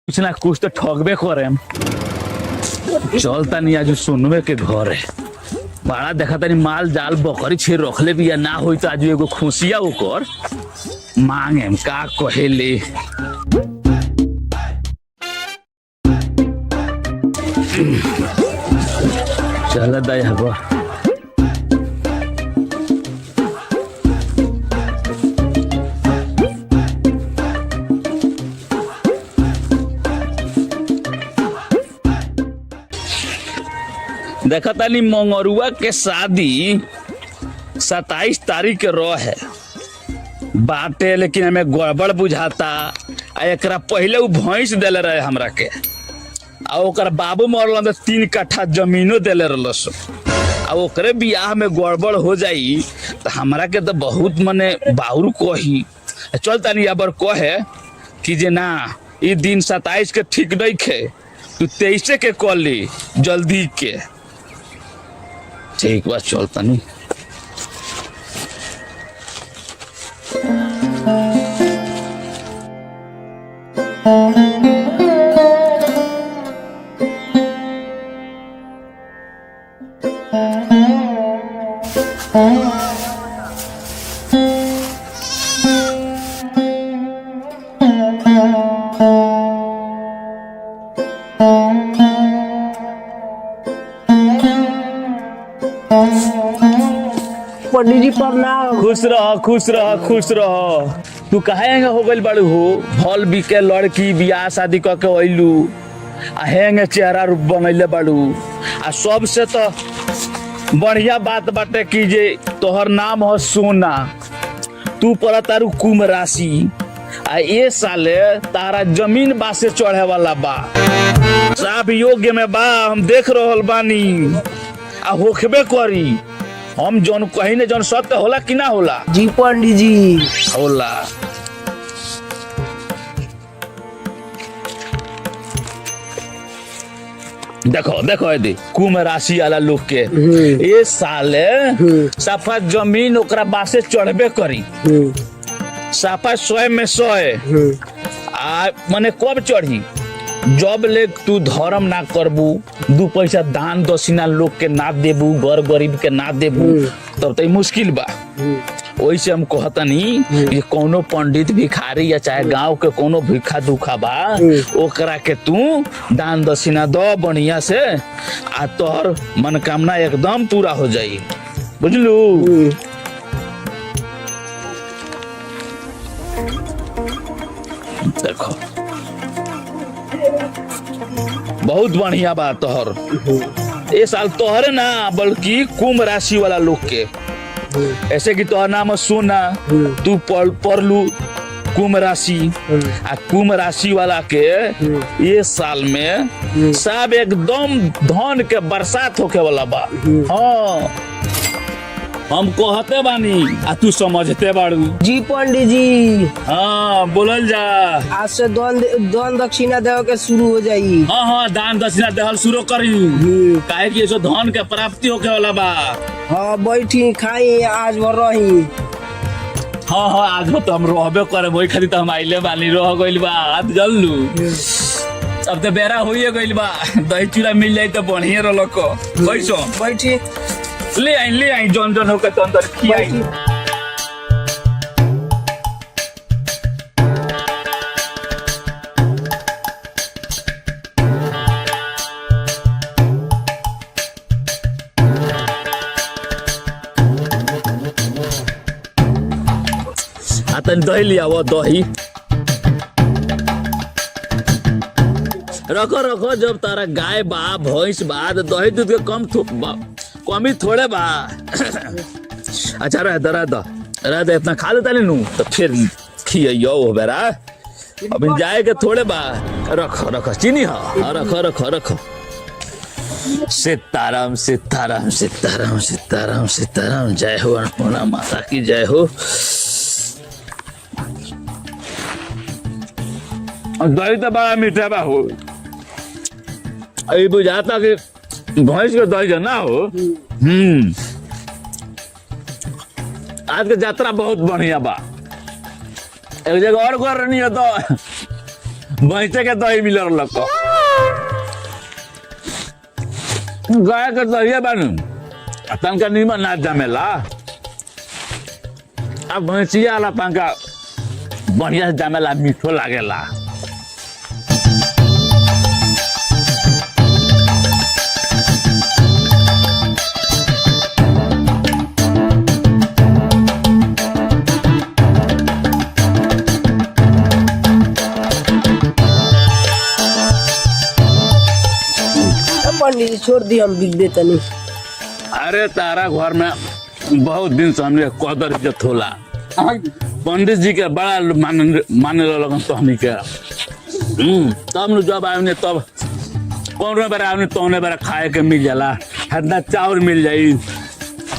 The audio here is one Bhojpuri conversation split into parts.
कुछ ना कुछ तो ठगबे करे। चल तनी आज सोनवे के घर है, बड़ा देखा तनी माल जाल बकरी छे रखले भी या ना होई तो आज एगो खुशिया ओकर मांगे का कहेले। चल दया बा देखा तानी मंगरुआ के शादी 27 तारीख के रहे बाटे, लेकिन हमें गड़बड़ बुझाता। आ एकरा पहले उ भैंस देले रहे हमरा के, आ ओकर बाबू मरल तो 3 कट्ठा जमीनो देले रहलस। आ ओकरे बियाह में गड़बड़ हो जाई तो हमरा के तो बहुत मने बाउर कही। चल तानी अब कहे कि जे ना ई दिन 27 के ठीक नहीं खे, तू 23 के कर ली जल्दी के। ठीक बात, चल तनी। पंडित जी प्रणाम। खुश रह खुश रह खुश रह। तू कहे हो गइल बाड़ू हो, फल बिके लड़की बियाह शादी क के अइलू आ हेंगे चेहरा रूप बनैले बाड़ू। आ सबसे तो बढ़िया बात बाटे कि जे तोहर नाम हो सोना, तू पर तारू कुंभ राशि। आ ये साले तारा जमीन बासे चढ़े वाला बा, सब योग्य में बा। हम देख रहल बानी आ होखबे करी। हम जौन कहीं ने जौन सत्य होला कि ना होला? जी पंडित जी होला। देखो देखो यदि कुंभ राशि वाला लोग के ये साले सफा जमीन ओकरा बासे चढ़बे करी, सफा 100 में 100। आ मने कब चढ़ी? जब ले तू धर्म ना करबू, 2 पैसा दान दक्षिणा लोग के ना देबू, गर गरीब के ना देबू, तब तो मुश्किल बा। वैसे हम कहतनी कि कोनो पंडित भिखारी या चाहे गांव के कोनो भिखा दुखा बा, ओकरा के तू दान दक्षिणा दो बढ़िया से, आ तोहर मनोकामना एकदम पूरा हो जाई। बुझलू? देखो बहुत बढ़िया बात तोहर। ये साल तोहरे ना बल्कि कुंभ राशि वाला लोग के, ऐसे कि तोहर नाम सोना, तू पढ़लू कुंभ राशि। आ कुंभ राशि वाला के ये साल में सब एकदम धन के बरसात होके वाला बा। हाँ हम कहते बानी आ तू समझते बाड़ू। जी पंडित जी। हाँ बोलल जा। आज से दान दक्षिणा देवे के शुरू हो जाई। हाँ हाँ दान दक्षिणा देहल शुरू करी, काहे कि ऐसो धन के प्राप्ति होके वाला बा। हाँ बैठी खाई आज भर रही। हाँ हाँ आज तो हम रहबे करे, वही खातिर तो हम आइले बानी। रह गइल बा आज जल्लू, अब तो बेरा होइए गइल बा। दही चूड़ा मिल जाई तो बढ़िया रहल को। कैसो बैठी ले आई जौन जौन होके तन तन खियाई। तन दही लिया वो दही रखो रखो। जब तारा गाय बा भैंस बा तो दही दूध के कमी थोड़े बा। अच्छा रह दे इतना खा लेता नू तो फिर खियो हो बेरा। अभी जाए के थोड़े बा। रखो चीनी हाँ रखो। सीताराम सीताराम सीताराम सीताराम सीताराम। जय हो अन्नपूर्णा माता की जय हो। दही तो बड़ा मीठा बा हो। अभी बुझाता कि भैंस के दही ना हो। आज के यात्रा बहुत बढ़िया बा। एक जगह और कर रही है तो भैंसे के दही मिलल लक गाय के दही बानू तनका नीमन ना जमेला अब भैंसिया वाला तनका बढ़िया से जमेला मीठो लागेला पंडित जी छोड़ दी हम बिक देता नहीं। अरे तारा घर में बहुत दिन से हमने कदर इज्जत होला पंडित जी के बड़ा माने लगन तो हमनी के तब न जब आने तब कौन बार आने तो बार खाए के मिल जाला हदना चावल मिल जाई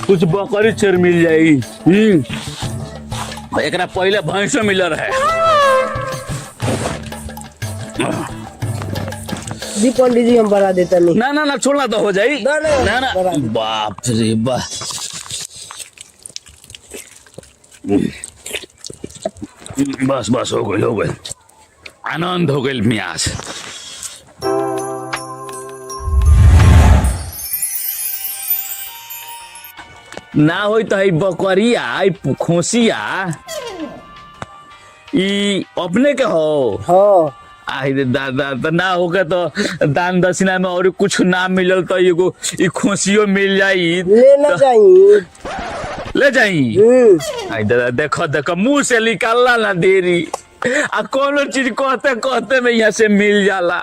कुछ बकरी छेर मिल जाई एकरा पहले भैंसो मिल रहे जी पंडित जी हम बढ़ा देता नहीं। ना ना ना छोड़ना तो हो जाई ना, ना ना बड़ा। बाप रे बाप बस बस हो गई आनंद हो गई मियाज ना होई तो बकरिया खोसिया ई अपने के हो हाँ आई रे दादा तो ना होगा तो दान दक्षिणा में और कुछ ना मिलल तो एगो ई खोसियो मिल जाई लेना तो चाहिए। ले जाई आई दादा देखो देखो मुंह से निकालना ना देरी आ कोनो चीज कहते कहते में यहाँ से मिल जाला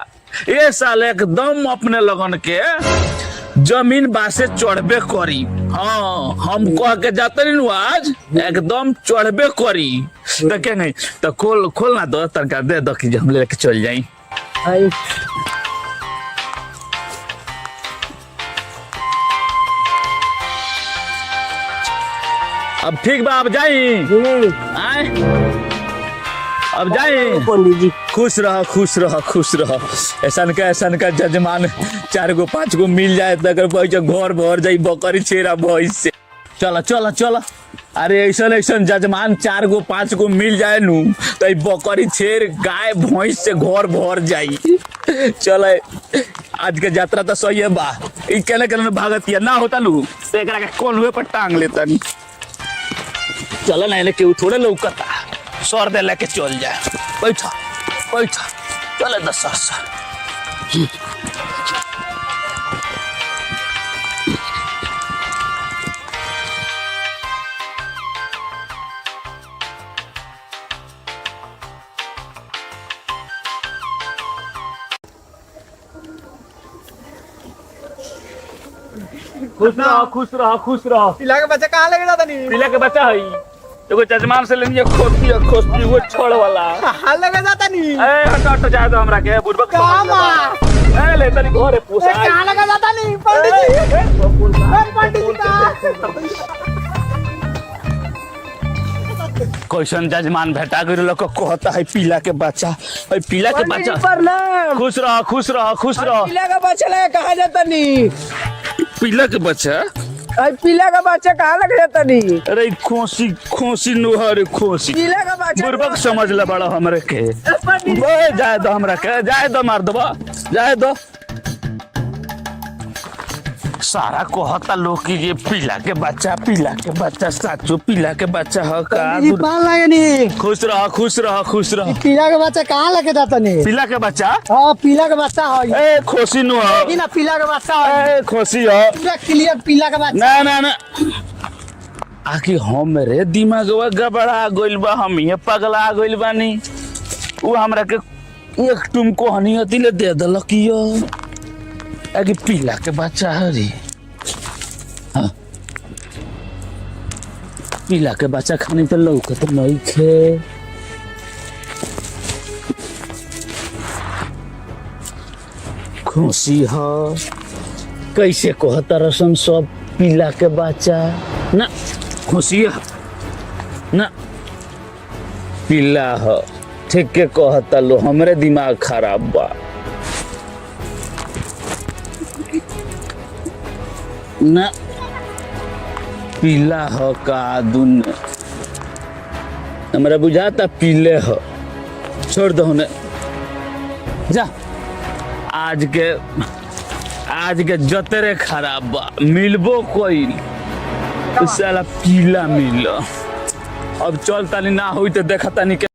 ये साल एकदम अपने लगन के जमीन बासे चढ़बे करी हाँ हम कह के जाते नहीं आज एकदम चढ़बे करी देखे नहीं तो खोल ना दो तनका दे दो कि हम लेके चल जाई आई अब ठीक बा अब जाई आए अब जाई पंडित जी खुश रह खुश रह खुश रह ऐसा का जजमान 4 गो 5 गो मिल जाए तो अगर घर भर जाई बकरी छेरा भैंस से चला चला चला अरे ऐसा जजमान 4 गो 5 गो मिल जाए नू तो ई बकरी छेर गाय भैंस से घर भर जाई चल आज के यात्रा तो सही है बा ई केने केने भागत या ना होता नू तो एकरा के कौन हुए पर टांग लेता नी चल ना इन्हें केहू थोड़े लौकता सर दे लेके चल जाए बैठा बैठा चले 10 सर खुश रहो खुश रहो खुश रहो पिला के बच्चा कहाँ लेके जाता नहीं पिला के बच्चा है एगो जजमान से लेंगे खोस्ती वो छोड़ वाला कहाँ लेके जाता नहीं ए हट हट जाए तो हमरा के बुढ़बक ए ले तनी घरे पूछा कहाँ लेके जाता नहीं पंडित जी का कैसन जजमान भेटा गई लोग कहता है पीला के बच्चा भाई पीला के पंडित जी बच्चा प्रणाम। खुश रहो खुश रहो खुश रहो पीला का बच्चा लगा कहाँ जाता नहीं। पीला के बच्चा आई पीला का बच्चा कहाँ लग जाता नहीं। अरे खोसी खोसी नुहर खोसी पीला का बच्चा बुढ़बक समझ ले बड़ा हमरे के पंडित ओए जाए दो हमरा के जाए दो मार दो जाए दो सारा कहता लोग कि ये पीला के बच्चा साचो पीला के बच्चा है का जी पाल लगे नहीं खुश रहो खुश रहो खुश रहो पिला के बच्चा कहाँ लेके जाता नहीं पीला के बच्चा हाँ पिला के बच्चा है ए खोसी नु कि ना पिला के बच्चा है ए खोसी हो पूरा क्लियर पिला के बच्चा ना ना ना आखिर हमरे दिमागवा गबड़ा गइल बा हम ये पगला गइल बानी वो हमरा के एक तुमको हनियती ले दे दलकियो आगे पीला के बच्चा है रे हाँ। पीला के बच्चा खाने तो लौकत नहीं खे खुशी हो कैसे कहता रसम सब पीला के बच्चा ना खुशी है ना पीला हो ठीक के कहता लो हमरे दिमाग खराब बा ना पीला हो का दुन हमरा बुझाता पीले हो छोड़ दो ने जा आज के जतरे खराब बा मिलबो कोई साला पीला मिल अब चल तानी ना हुई तो देखा तानी के